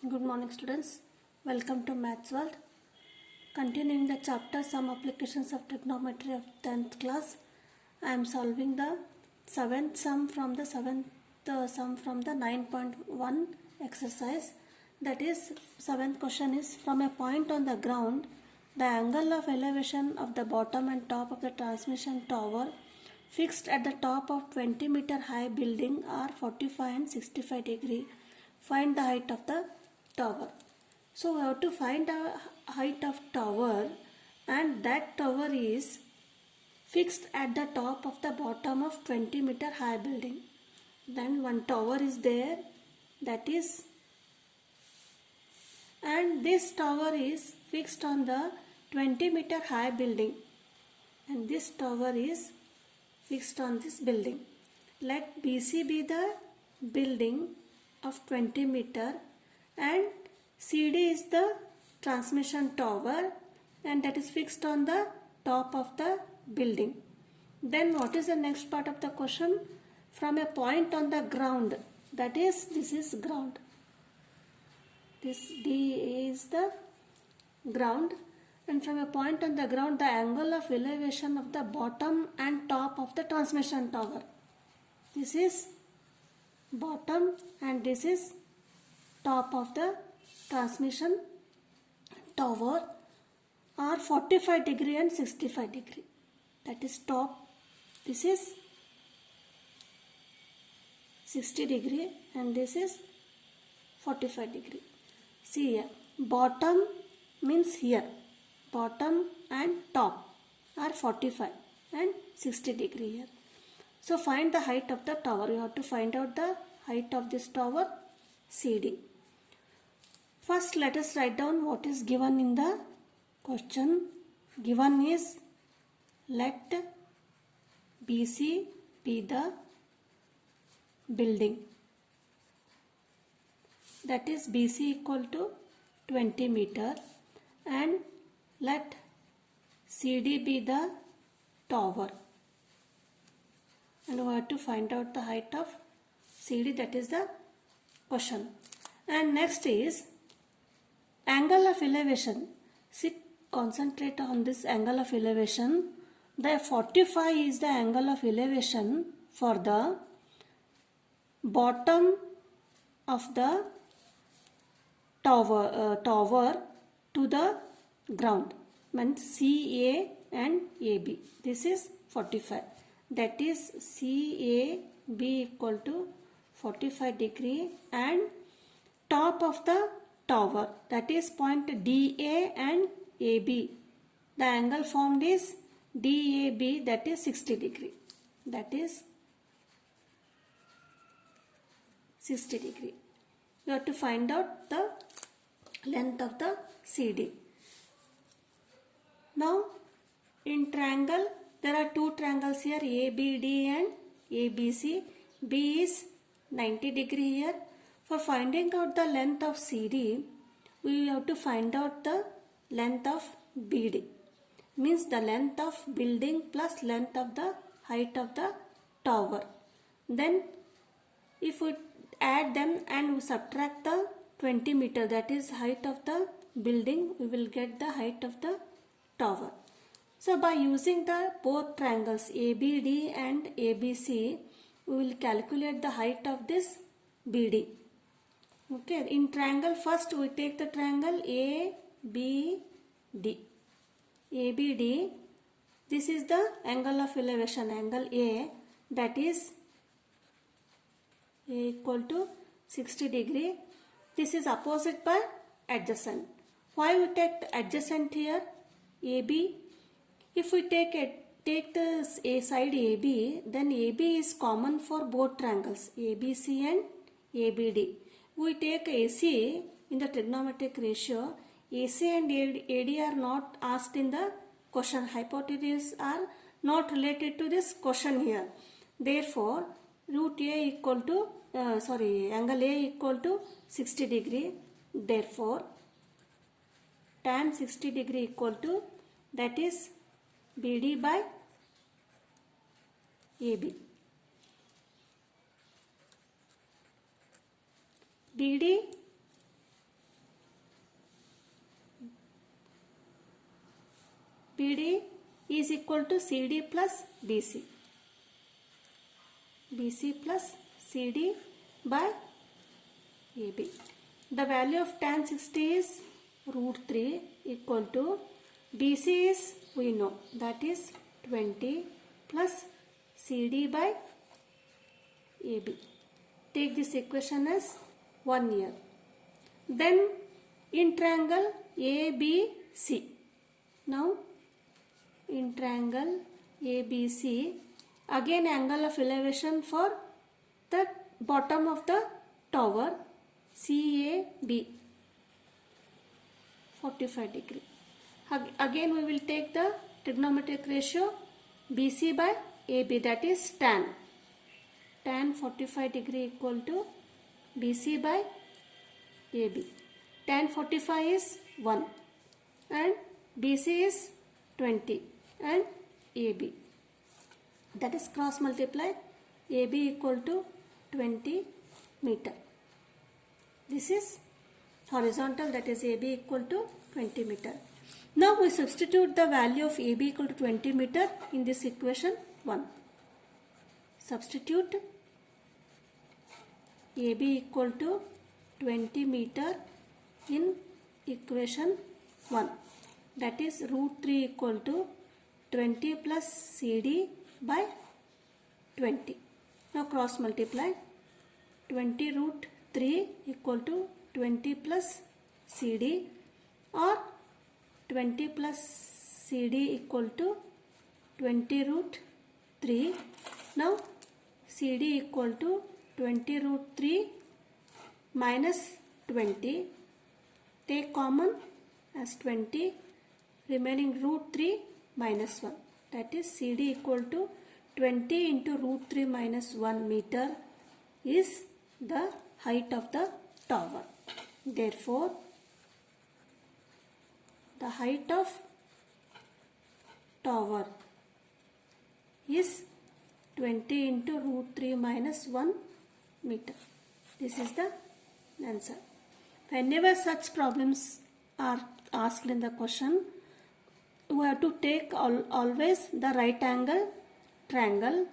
Good morning students. Welcome to Maths World. Continuing the chapter Some Applications of Trigonometry of 10th class. I am solving the 7th sum from the 9.1 exercise. That is 7th question is from a point on the ground, the angle of elevation of the bottom and top of the transmission tower fixed at the top of 20-meter high building are 45 and 65 degree. Find the height of the tower. So we have to find the height of tower, and that tower is fixed at the top of the bottom of 20-meter high building. Then one tower is there, that is, and this tower is fixed on the 20-meter high building, and this tower is fixed on this building. Let BC be the building of 20 meter and CD is the transmission tower, and that is fixed on the top of the building. Then what is the next part of the question? From a point on the ground, that is, this is ground. This D is the ground, and from a point on the ground, the angle of elevation of the bottom and top of the transmission tower. This is bottom and this is top of the transmission tower are 45 degree and 65 degree. That is top. This is 60 degree and this is 45 degree. See here, bottom means here, bottom and top are 45 and 60 degree here. So find the height of the tower. You have to find out the height of this tower CD. First let us write down what is given in the question. Given is let BC be the building. That is BC equal to 20 meter, and let CD be the tower. And we have to find out the height of CD, that is the question. And next is angle of elevation. See, concentrate on this angle of elevation. The 45 is the angle of elevation for the bottom of the tower to the ground, means CA and AB. This is 45. That is CAB equal to 45 degree, and top of the tower, that is point DA and AB. The angle formed is DAB, that is 60 degree. That is 60 degree. You have to find out the length of the CD. Now in triangle, there are two triangles here, ABD and ABC. B is 90 degree here. For finding out the length of CD, we have to find out the length of BD. Means the length of building plus length of the height of the tower. Then if we add them and we subtract the 20 meter, that is height of the building, we will get the height of the tower. So by using the both triangles ABD and ABC, we will calculate the height of this BD. Okay, in triangle first we take the triangle ABD. ABD, this is the angle of elevation, angle A, that is A equal to 60 degree. This is opposite by adjacent. Why we take adjacent here? AB. If we take the A side AB, then AB is common for both triangles ABC and ABD. We take AC in the trigonometric ratio. AC and AD are not asked in the question. Hypotenuse are not related to this question here. Therefore, root A equal to angle A equal to 60 degree. Therefore, tan 60 degree equal to, that is BD by AB. BD PD is equal to CD plus BC. BC plus CD by AB. The value of tan 60 is root 3 equal to BC is, we know, that is 20 plus CD by AB. Take this equation as 1 year. Then in triangle ABC. Now in triangle ABC, again angle of elevation for the bottom of the tower CAB, 45 degree. Again we will take the trigonometric ratio BC by AB, that is tan 45 degree equal to BC by AB. Tan 45 is 1 and BC is 20 and AB, that is cross multiply AB equal to 20 meter. This is horizontal, that is AB equal to 20 meter. Now we substitute the value of AB equal to 20 meter in this equation 1. Substitute AB equal to 20 meter in equation 1, that is root 3 equal to 20 plus CD by 20. Now cross multiply 20 root 3 equal to 20 plus CD, or 20 plus CD equal to 20 root 3. Now CD equal to 20 root 3 minus 20. Take common as 20, remaining root 3 minus 1. That is CD equal to 20 into root 3 minus 1 meter is the height of the tower. Therefore, the height of tower is 20 into root 3 minus 1 meter. This is the answer. Whenever such problems are asked in the question, we have to take always the right angle triangle,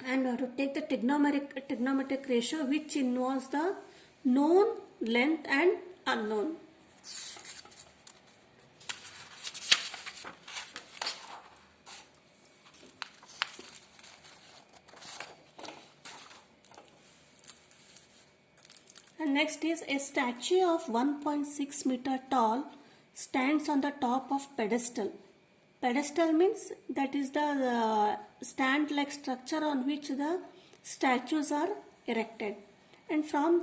and we have to take the trigonometric ratio which involves the known length and unknown. And next is a statue of 1.6 meter tall stands on the top of pedestal. Pedestal means that is the stand-like structure on which the statues are erected. And from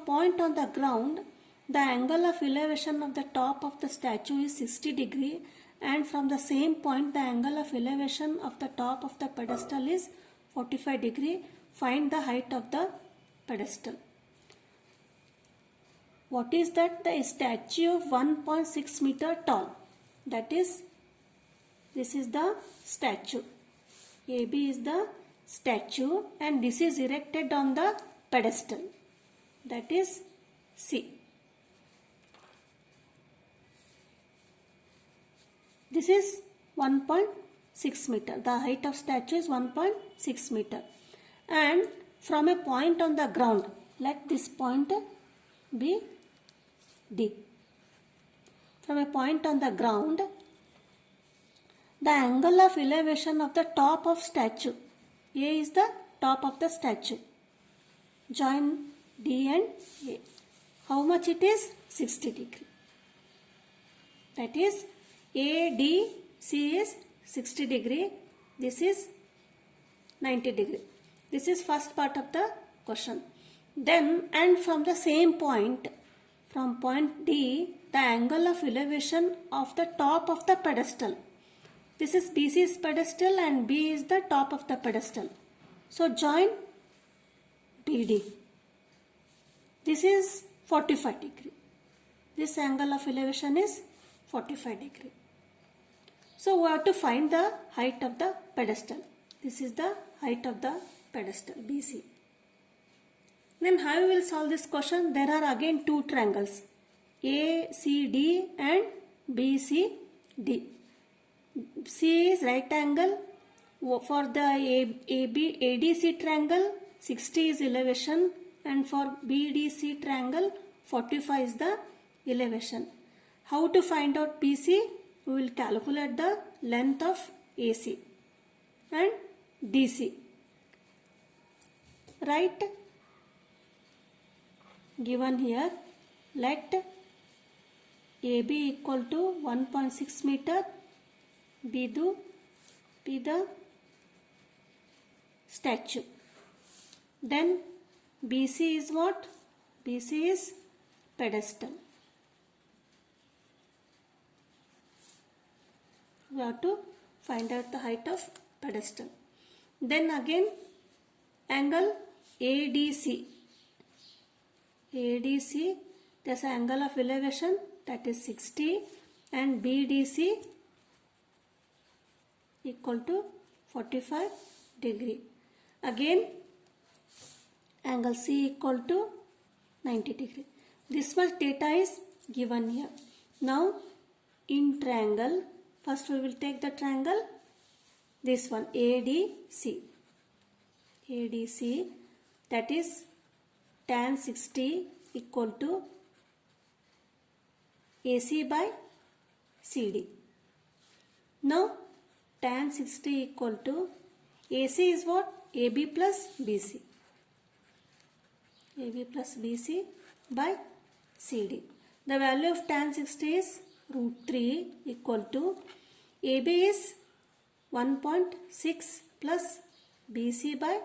point on the ground, the angle of elevation of the top of the statue is 60 degree, and from the same point the angle of elevation of the top of the pedestal is 45 degree. Find the height of the pedestal. What is that? The statue of 1.6 meter tall. That is, this is the statue. AB is the statue and this is erected on the pedestal. That is C. This is 1.6 meter. The height of statue is 1.6 meter. And from a point on the ground, let this point be D. From a point on the ground, the angle of elevation of the top of statue, A is the top of the statue. Join D and A. How much it is? 60 degree. That is ADC is 60 degree. This is 90 degree. This is first part of the question. Then, and from the same point, from point D, the angle of elevation of the top of the pedestal. This is BC's pedestal and B is the top of the pedestal. So join BD. This is 45 degree. This angle of elevation is 45 degree. So we have to find the height of the pedestal. This is the height of the pedestal BC. Then how we will solve this question? There are again two triangles, ACD and BCD. C is right angle. For the ADC triangle, 60 is elevation, and for BDC triangle, 45 is the elevation. How to find out BC? We will calculate the length of AC and DC. Right? Given here, let AB equal to 1.6 meter be the statue. Then BC is what? BC is pedestal. We have to find out the height of pedestal. Then again angle ADC. ADC, there's an angle of elevation, that is 60, and BDC equal to 45 degree. Again angle C equal to 90 degree. This much data is given here. Now in triangle, first we will take the triangle, this one ADC. ADC, that is tan 60 equal to AC by CD. Now tan 60 equal to AC is what? AB plus BC. AB plus BC by CD. The value of tan 60 is root 3 equal to AB is 1.6 plus BC by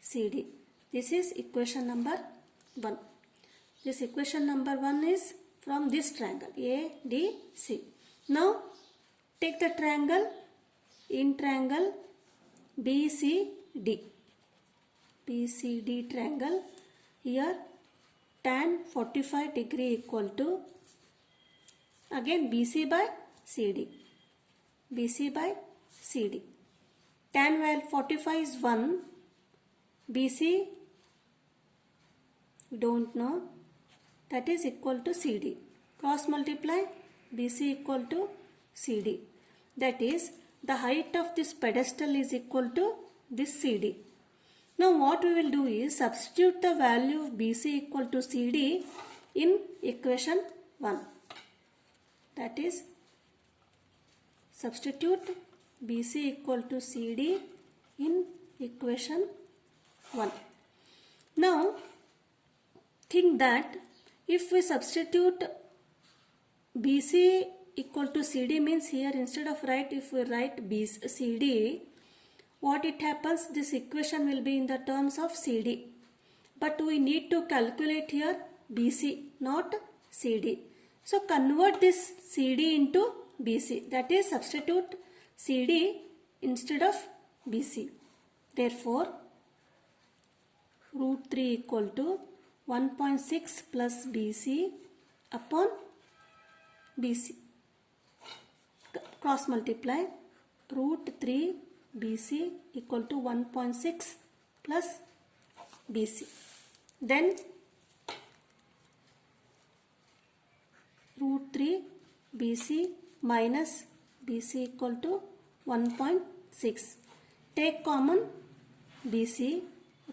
CD. This is equation number 1. This equation number 1 is from this triangle ADC. Now take the triangle, in triangle BCD. BCD triangle, here tan 45 degree equal to again BC by CD. BC by CD. Tan 45 is 1. BC we don't know, that is equal to CD. Cross multiply BC equal to CD. That is the height of this pedestal is equal to this CD. Now what we will do is substitute the value of BC equal to CD in equation 1. That is substitute BC equal to CD in equation 1. Now think that if we substitute BC equal to CD means here instead of if we write CD, what it happens, this equation will be in the terms of CD. But we need to calculate here BC, not CD. So convert this CD into BC, that is substitute CD instead of BC. Therefore root 3 equal to 1.6 plus BC upon BC. Cross multiply root 3 BC equal to 1.6 plus BC. Then root 3 BC minus BC equal to 1.6. Take common BC,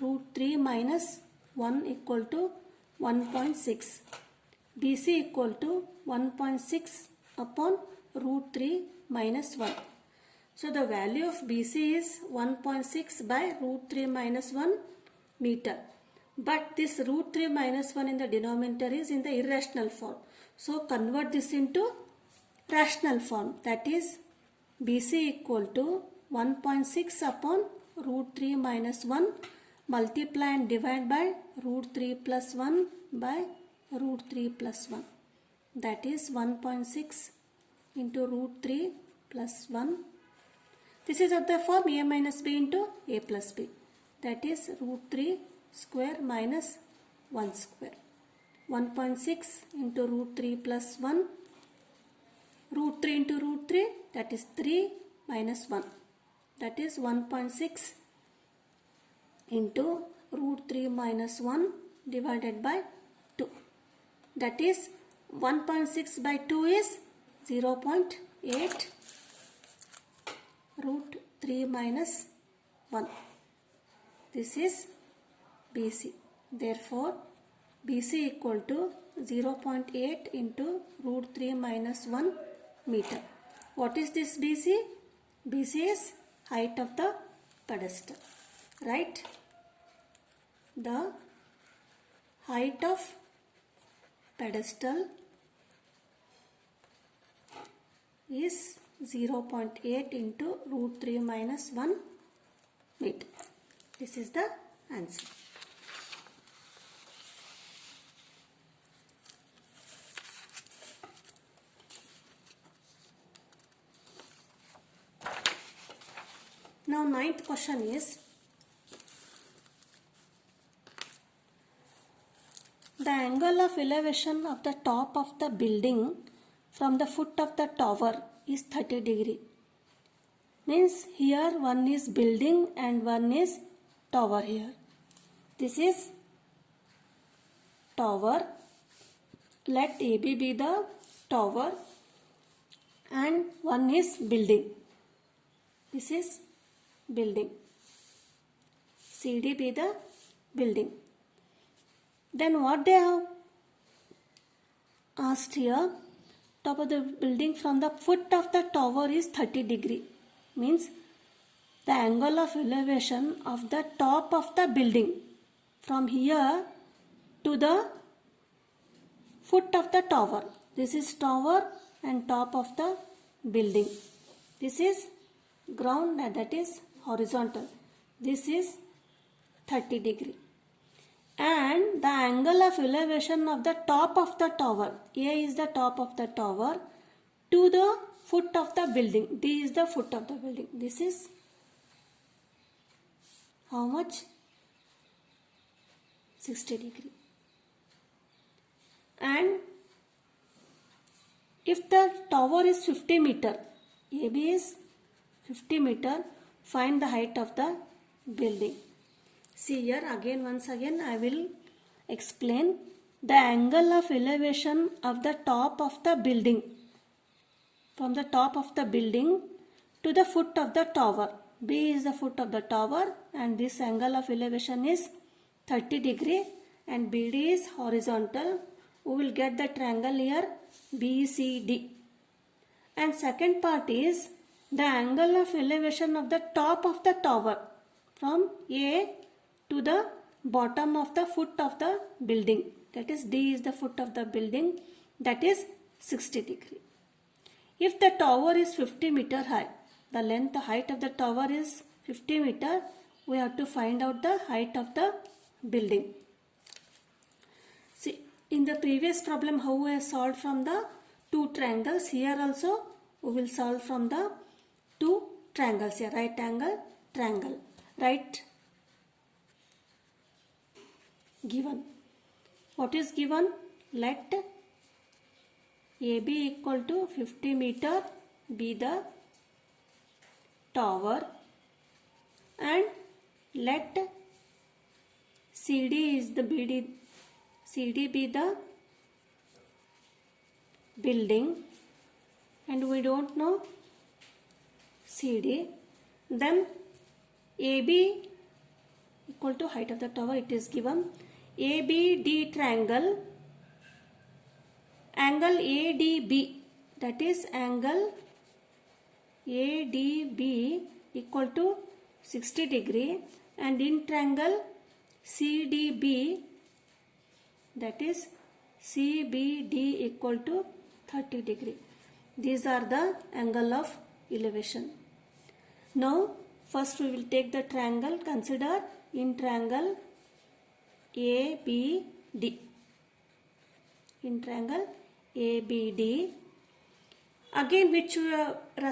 root 3 minus 1 equal to 1.6. BC equal to 1.6 upon root 3 minus 1. So the value of BC is 1.6 by root 3 minus 1 meter. But this root 3 minus 1 in the denominator is in the irrational form. So convert this into rational form. That is BC equal to 1.6 upon root 3 minus 1 multiply and divide by root 3 plus 1 by root 3 plus 1. That is 1.6 into root 3 plus 1. This is of the form a minus b into a plus b. That is root 3 square minus 1 square. 1.6 into root 3 plus 1. Root 3 into root 3, that is 3 minus 1. That is 1.6 into root 3 minus 1 divided by 2. That is 1.6 by 2 is 0.8 root 3 minus 1. This is BC. Therefore, BC equal to 0.8 into root 3 minus 1 meter. What is this BC? BC is height of the pedestal. Right? The height of pedestal is 0.8 into root 3 minus 1 meter. This is the answer. Now, ninth question is, the angle of elevation of the top of the building from the foot of the tower is 30 degree. Means here one is building and one is tower here. This is tower. Let AB be the tower and one is building. This is building. CD be the building. Then what they have asked here, top of the building from the foot of the tower is 30 degree. Means the angle of elevation of the top of the building from here to the foot of the tower. This is tower and top of the building. This is ground, that is horizontal. This is 30 degree. And the angle of elevation of the top of the tower, A is the top of the tower, to the foot of the building, D is the foot of the building. This is how much? 60 degree. And if the tower is 50 meter, AB is 50 meter, find the height of the building. See here again, once again I will explain the angle of elevation of the top of the building from the top of the building to the foot of the tower. B is the foot of the tower and this angle of elevation is 30 degree and BD is horizontal. We will get the triangle here BCD. And second part is the angle of elevation of the top of the tower from A to the bottom of the foot of the building. That is D is the foot of the building. That is 60 degree. If the tower is 50 meter high, the length, the height of the tower is 50 meter, we have to find out the height of the building. See, in the previous problem how we have solved from the two triangles, here also we will solve from the two triangles here, right angle, triangle, right given. What is given? Let AB equal to 50 meter be the tower and let CD is the CD be the building and we don't know CD. Then AB equal to height of the tower, it is given. ABD triangle, angle ADB, that is angle ADB equal to 60 degree and in triangle CDB, that is CBD equal to 30 degree. These are the angle of elevation. Now first we will take the triangle. Consider in triangle ABD. In triangle ABD. Again which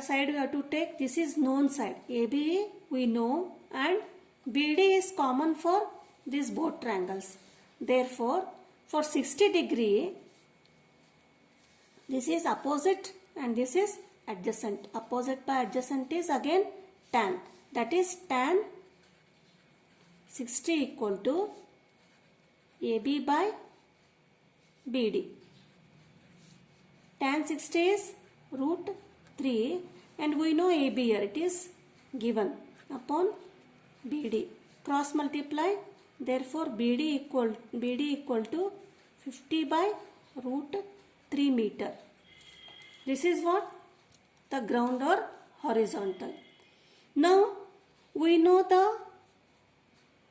side we have to take? This is known side. AB we know and BD is common for these both triangles. Therefore for 60 degree this is opposite and this is adjacent. Opposite by adjacent is again tan. That is tan 60 equal to AB by BD. Tan 60 is root 3 and we know AB here, it is given upon BD. Cross multiply. Therefore, BD equal to 50 by root 3 meter. This is what? The ground or horizontal. Now, we know the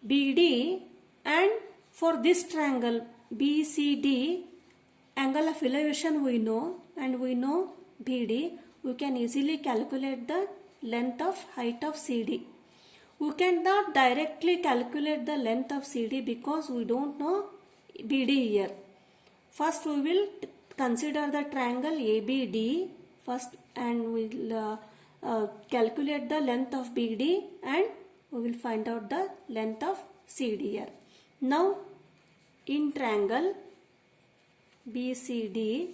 BD, and for this triangle BCD, angle of elevation we know, and we know BD, we can easily calculate the length of height of CD. We cannot directly calculate the length of CD because we don't know BD here. First we will consider the triangle ABD first, and we will calculate the length of BD, and we will find out the length of CD here. Now in triangle BCD,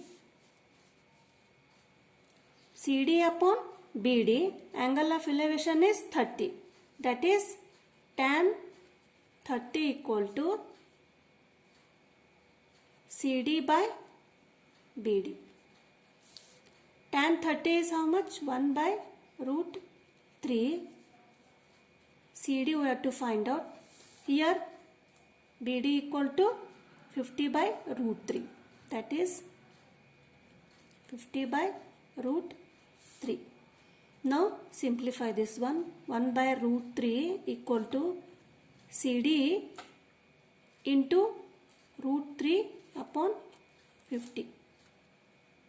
CD upon BD, angle of elevation is 30. That is tan 30 equal to CD by BD. Tan 30 is how much? 1 by root 3. CD we have to find out. Here BD equal to 50 by root 3. That is 50 by root 3. Now simplify this one. 1 by root 3 equal to CD into root 3 upon 50.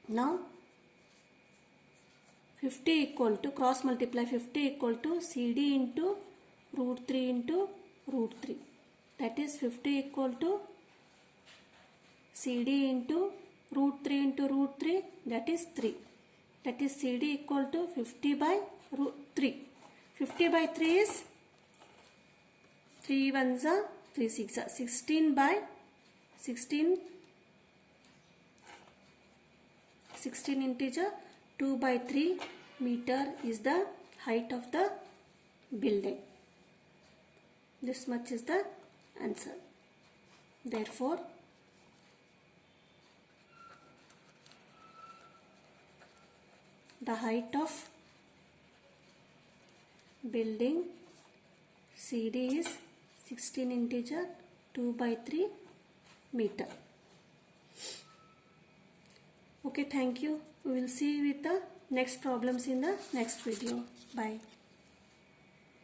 Now 50 equal to, cross multiply, 50 equal to CD into root 3 into root 3. That is 50 equal to CD into root 3 into root 3, that is 3. That is CD equal to 50 by root 3. 50 by 3 is 3 ones are 3 6 are 16 by 16 integer. 2 by 3 meter is the height of the building. This much is the answer. Therefore, the height of building CD is 16 integer 2 by 3 meter. Okay, thank you. We will see with the next problems in the next video. Bye.